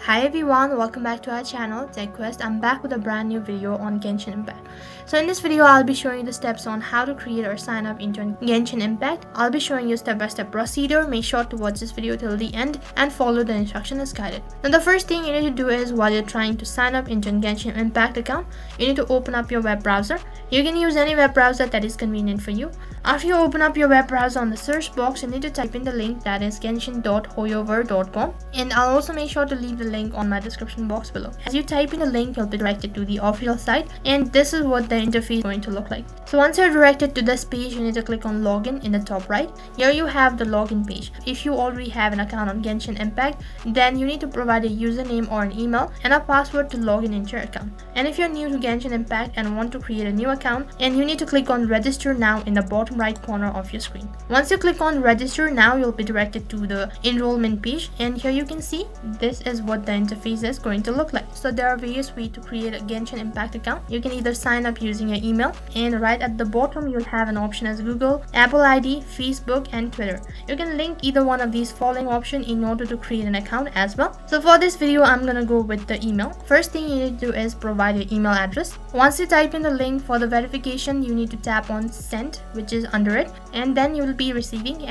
Hi everyone, welcome back to our channel TechQuest. I'm back with a brand new video on Genshin Impact. So in this video, I'll be showing you the steps on how to create or sign up into Genshin Impact. I'll be showing you step-by-step procedure. Make sure to watch this video till the end and follow the instruction as guided. Now the first thing you need to do is while you're trying to sign up into a Genshin Impact account, you need to open up your web browser. You can use any web browser that is convenient for you. After you open up your web browser, on the search box, you need to type in the link that is genshin.hoyover.com, and I'll also make sure to leave the link on my description box below. As you type in the link, you'll be directed to the official site, and this is what the interface is going to look like. So once you're directed to this page, you need to click on login in the top right. Here you have the login page. If you already have an account on Genshin Impact, then you need to provide a username or an email and a password to log in into your account. And if you're new to Genshin Impact and want to create a new account, and you need to click on register now in the bottom right corner of your screen. Once you click on register now, you'll be directed to the enrollment page, and here you can see this is what the interface is going to look like. So there are various ways to create a Genshin Impact account. You can either sign up using your email, and right at the bottom you'll have an option as Google, Apple ID, Facebook and Twitter. You can link either one of these following options in order to create an account as well. So for this video, I'm gonna go with the email. First thing you need to do is provide your email address. Once you type in the link for the verification, you need to tap on send, which is under it, and then you'll be receiving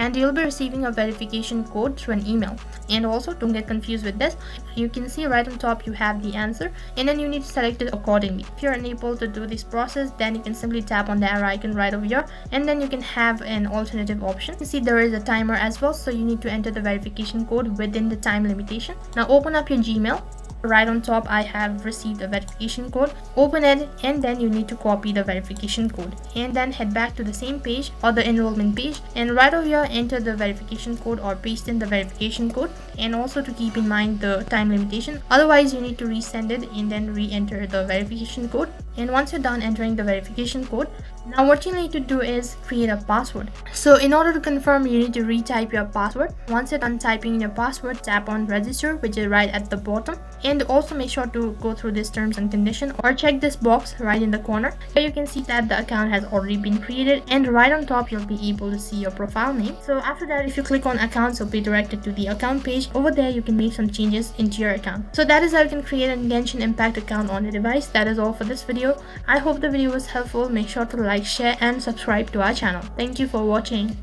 a verification code through an email. And also, don't get confused with this, you can see right on top you have the answer, and then you need to select it accordingly. If you're unable to do this process, then you can simply tap on the arrow icon right over here, and then you can have an alternative option. You see there is a timer as well, so you need to enter the verification code within the time limitation. Now open up your Gmail. Right on top I have received a verification code. Open it, and then you need to copy the verification code and then head back to the same page or the enrollment page, and right over here enter the verification code or paste in the verification code, and also to keep in mind the time limitation, otherwise you need to resend it and then re-enter the verification code. And once you're done entering the verification code, now what you need to do is create a password. So in order to confirm, you need to retype your password. Once you're done typing in your password, tap on register, which is right at the bottom, and also make sure to go through this terms and condition or check this box right in the corner. Here you can see that the account has already been created, and right on top you'll be able to see your profile name. So after that, if you click on accounts, you'll be directed to the account page. Over there you can make some changes into your account. So that is how you can create a Genshin Impact account on your device. That is all for this video. I hope the video was helpful. Make sure to like, share and subscribe to our channel. Thank you for watching.